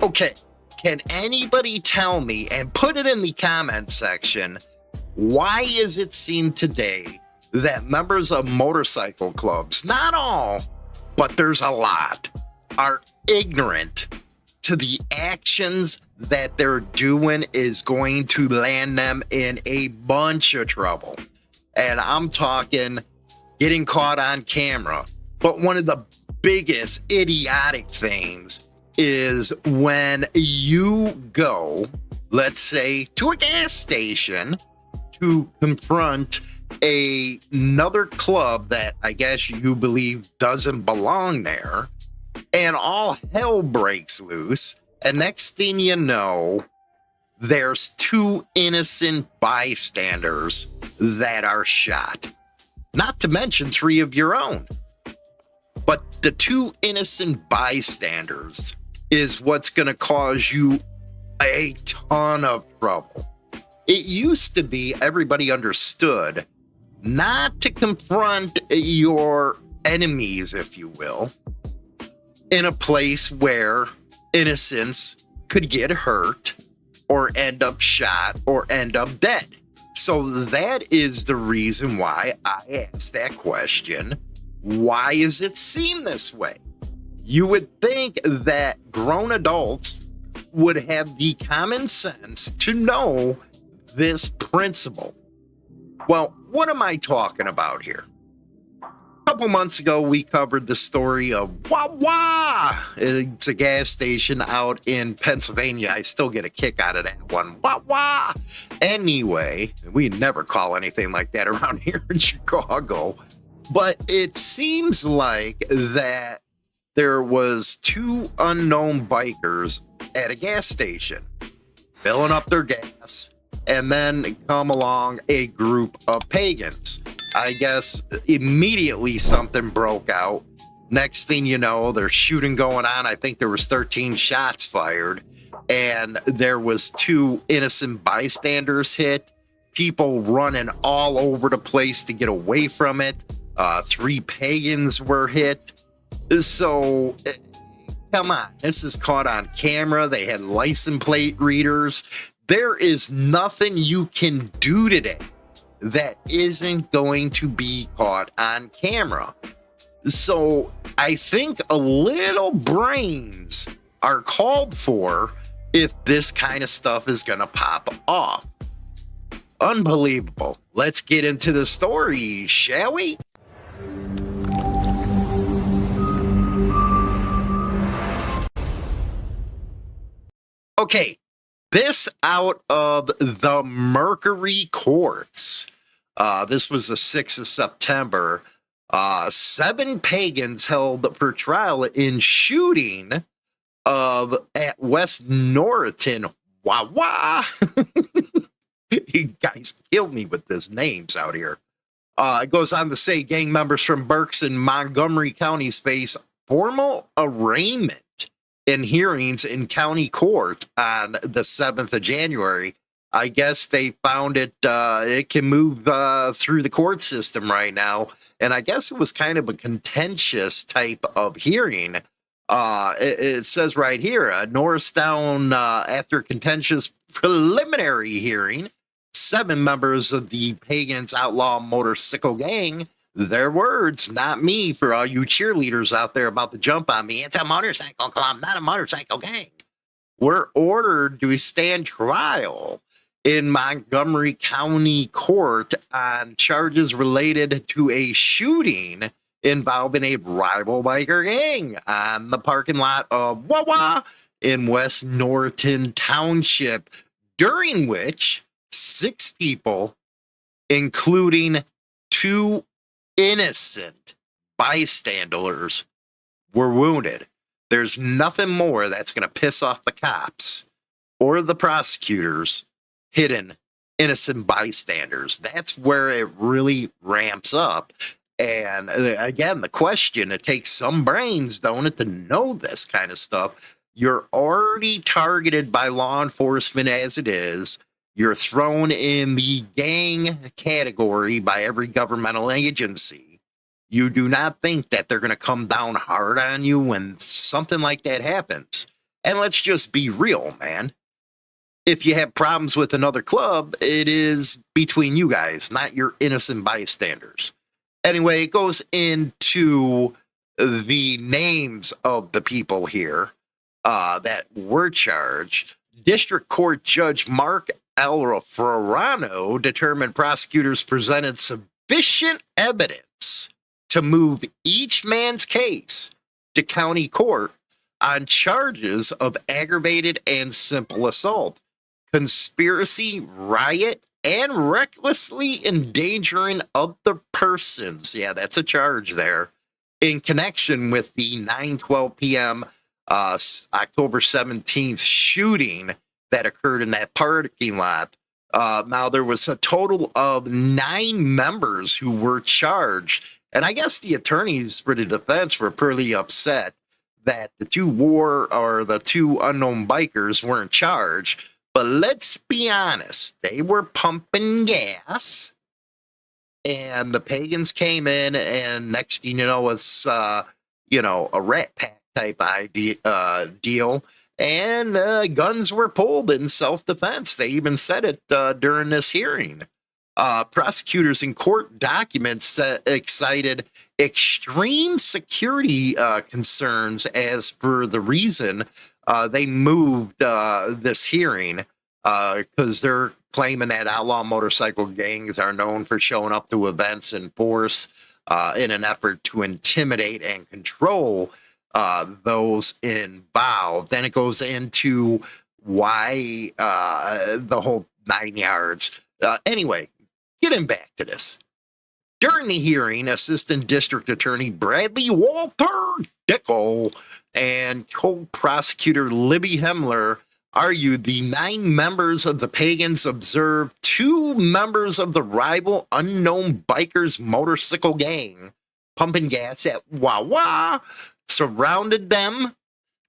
Okay, can anybody tell me, and put it in the comment section, why is it seen today that members of motorcycle clubs, not all, but there's a lot, are ignorant to the actions that they're doing is going to land them in a bunch of trouble? And I'm talking getting caught on camera. But one of the biggest idiotic things is when you go, let's say, to a gas station to confront another club that I guess you believe doesn't belong there, and all hell breaks loose, and next thing you know, there's two innocent bystanders that are shot. Not to mention 3 of your own. But the 2 innocent bystanders is what's going to cause you a ton of trouble. It used to be everybody understood not to confront your enemies, if you will, in a place where innocents could get hurt or end up shot or end up dead. So that is the reason why I asked that question. Why is it seen this way? You would think that grown adults would have the common sense to know this principle. Well, what am I talking about here? A couple months ago, we covered the story of Wawa. It's a gas station out in Pennsylvania. I still get a kick out of that one. Wawa. Anyway, we never call anything like that around here in Chicago. But it seems like that there was 2 unknown bikers at a gas station filling up their gas, and then come along a group of pagans. I guess immediately something broke out. Next thing you know, there's shooting going on. I think there was 13 shots fired, and there was 2 innocent bystanders hit. People running all over the place to get away from it. 3 pagans were hit. So, come on, this is caught on camera. They had license plate readers. There is nothing you can do today that isn't going to be caught on camera. So I think a little brains are called for if this kind of stuff is going to pop off. Unbelievable. Let's get into the story, shall we? Okay, this out of the Mercury courts. This was the 6th of September. 7 pagans held for trial in shooting at West Norriton, Wawa. You guys killed me with these names out here. It goes on to say gang members from Berks and Montgomery counties face formal arraignment in hearings in county court on the 7th of January. I guess they found it can move through the court system right now. And I guess it was kind of a contentious type of hearing. It says right here, Norristown, after a contentious preliminary hearing, 7 members of the Pagans Outlaw Motorcycle Gang, their words, not me, for all you cheerleaders out there about to jump on me. It's a motorcycle club, not a motorcycle gang. Were ordered to stand trial in Montgomery County Court on charges related to a shooting involving a rival biker gang on the parking lot of Wawa in West Norriton Township, during which 6 people, including 2 innocent bystanders, were wounded. There's nothing more that's going to piss off the cops or the prosecutors hitting innocent bystanders. That's where it really ramps up. And again, the question, it takes some brains, don't it, to know this kind of stuff. You're already targeted by law enforcement as it is. You're thrown in the gang category by every governmental agency. You do not think that they're going to come down hard on you when something like that happens. And let's just be real, man. If you have problems with another club, it is between you guys, not your innocent bystanders. Anyway, it goes into the names of the people here that were charged. District Court Judge Mark Ferrano determined prosecutors presented sufficient evidence to move each man's case to county court on charges of aggravated and simple assault, conspiracy, riot, and recklessly endangering other persons. Yeah, that's a charge there. In connection with the 9:12 p.m. October 17th shooting that occurred in that parking lot. Now, there was a total of 9 members who were charged. And I guess the attorneys for the defense were pretty upset that the two unknown bikers weren't charged. But let's be honest, they were pumping gas. And the Pagans came in, and next thing you know, it's, a rat pack type deal. And guns were pulled in self-defense. They even said it during this hearing. Prosecutors in court documents cited extreme security concerns as for the reason they moved this hearing, because they're claiming that outlaw motorcycle gangs are known for showing up to events in force in an effort to intimidate and control those involved. Then it goes into why the whole 9 yards. Anyway, getting back to this. During the hearing, Assistant District Attorney Bradley Walter Dickel and co-prosecutor Libby Hemler argued the 9 members of the Pagans observed 2 members of the rival unknown bikers motorcycle gang pumping gas at Wawa, surrounded them,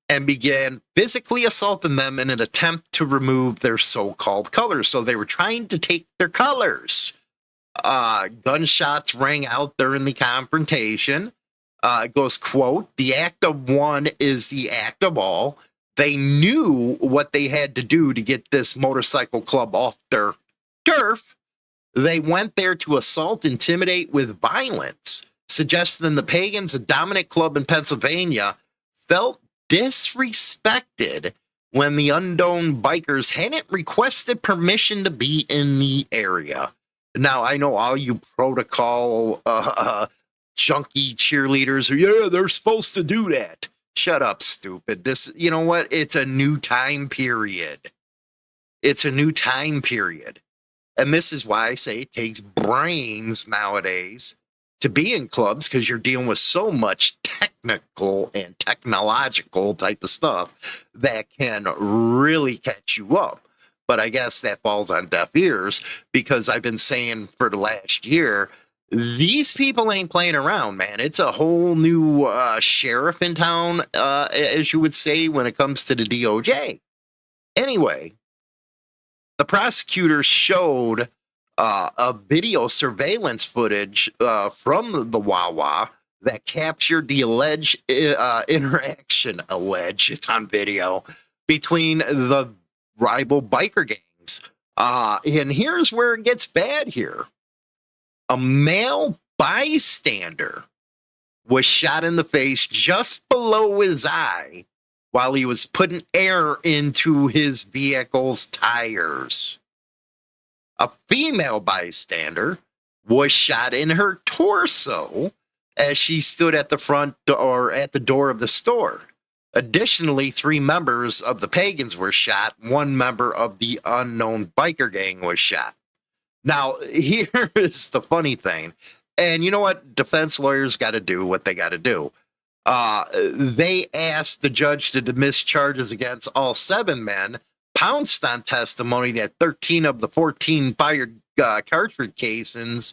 and began physically assaulting them in an attempt to remove their so-called colors. So they were trying to take their colors. Gunshots rang out during the confrontation. It goes, quote, "The act of one is the act of all." They knew what they had to do to get this motorcycle club off their turf. They went there to assault, intimidate with violence, suggesting the Pagans, a dominant club in Pennsylvania, felt disrespected when the unknown bikers hadn't requested permission to be in the area. Now, I know all you protocol junkie cheerleaders are, yeah, they're supposed to do that. Shut up, stupid. This, you know what? It's a new time period. It's a new time period. And this is why I say it takes brains nowadays to be in clubs, because you're dealing with so much technical and technological type of stuff that can really catch you up. But I guess that falls on deaf ears, because I've been saying for the last year, these people ain't playing around, man. It's a whole new sheriff in town, as you would say, when it comes to the DOJ. Anyway, the prosecutor showed a video surveillance footage from the Wawa that captured the alleged interaction, it's on video, between the rival biker gangs. And here's where it gets bad here. A male bystander was shot in the face just below his eye while he was putting air into his vehicle's tires. A female bystander was shot in her torso as she stood at the front door, at the door of the store. Additionally, 3 members of the Pagans were shot. 1 member of the unknown biker gang was shot. Now, here is the funny thing. And you know what? Defense lawyers got to do what they got to do. They asked the judge to dismiss charges against all 7 men, pounced on testimony that 13 of the 14 fired cartridge casings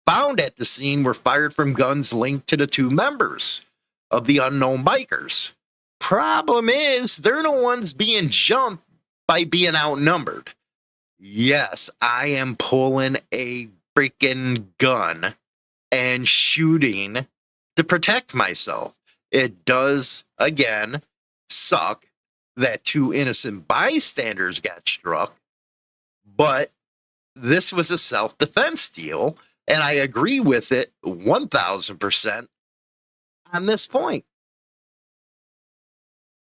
found at the scene were fired from guns linked to the 2 members of the unknown bikers. Problem is, they're the ones being jumped by being outnumbered. Yes, I am pulling a freaking gun and shooting to protect myself. It does, again, suck that 2 innocent bystanders got struck, but this was a self-defense deal, and I agree with it 1,000% on this point.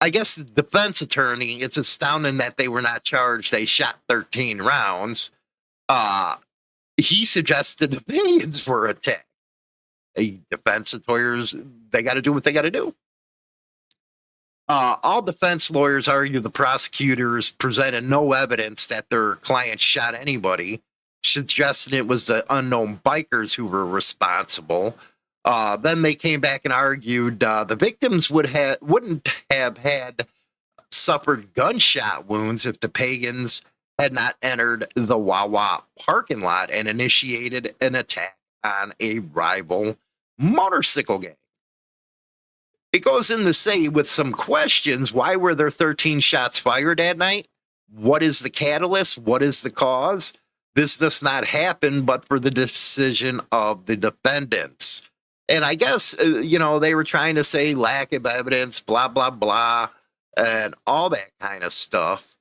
I guess the defense attorney, it's astounding that they were not charged. They shot 13 rounds. He suggested the Pagans were attacked. Defense lawyers, they got to do what they got to do. All defense lawyers argue the prosecutors presented no evidence that their client shot anybody, suggesting it was the unknown bikers who were responsible. Then they came back and argued the victims wouldn't have had suffered gunshot wounds if the Pagans had not entered the Wawa parking lot and initiated an attack on a rival motorcycle gang. It goes in to say, with some questions, why were there 13 shots fired that night? What is the catalyst? What is the cause? This does not happen but for the decision of the defendants. And I guess, they were trying to say lack of evidence, blah, blah, blah, and all that kind of stuff.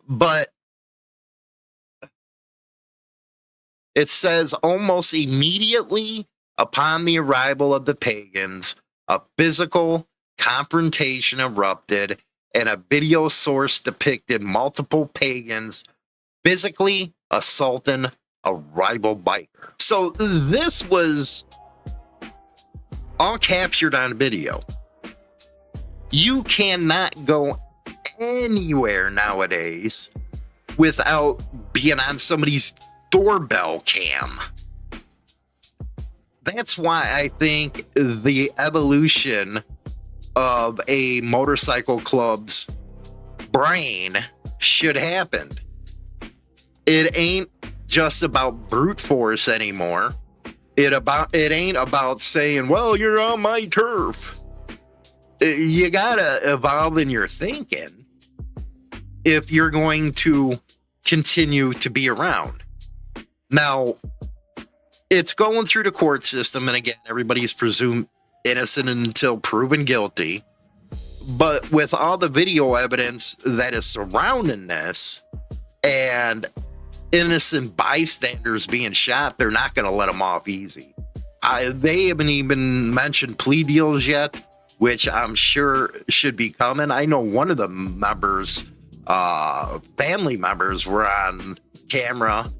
But it says almost immediately upon the arrival of the Pagans, a physical confrontation erupted, and a video source depicted multiple Pagans physically assaulting a rival biker. So this was all captured on video. You cannot go anywhere nowadays without being on somebody's doorbell cam. That's why I think the evolution of a motorcycle club's brain should happen. It ain't just about brute force anymore. It ain't about saying, well, you're on my turf. You gotta evolve in your thinking if you're going to continue to be around. Now, it's going through the court system, and again, everybody's presumed innocent until proven guilty. But with all the video evidence that is surrounding this, and innocent bystanders being shot, they're not going to let them off easy. They haven't even mentioned plea deals yet, which I'm sure should be coming. I know one of the members, family members, were on camera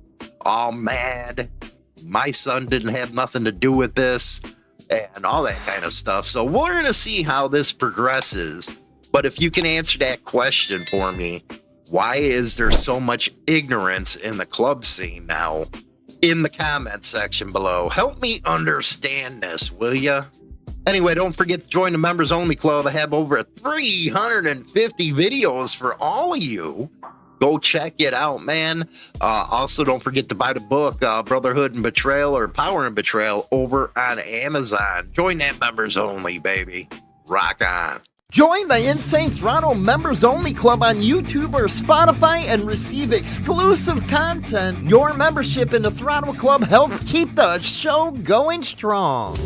all mad. My son didn't have nothing to do with this and all that kind of stuff. So we're going to see how this progresses. But if you can answer that question for me, why is there so much ignorance in the club scene now? In the comment section below. Help me understand this, will ya? Anyway, don't forget to join the members only club. I have over 350 videos for all of you. Go check it out, man. Also, don't forget to buy the book, Brotherhood and Betrayal, or Power and Betrayal, over on Amazon. Join that members only, baby. Rock on. Join the Insane Throttle Members Only Club on YouTube or Spotify and receive exclusive content. Your membership in the Throttle Club helps keep the show going strong.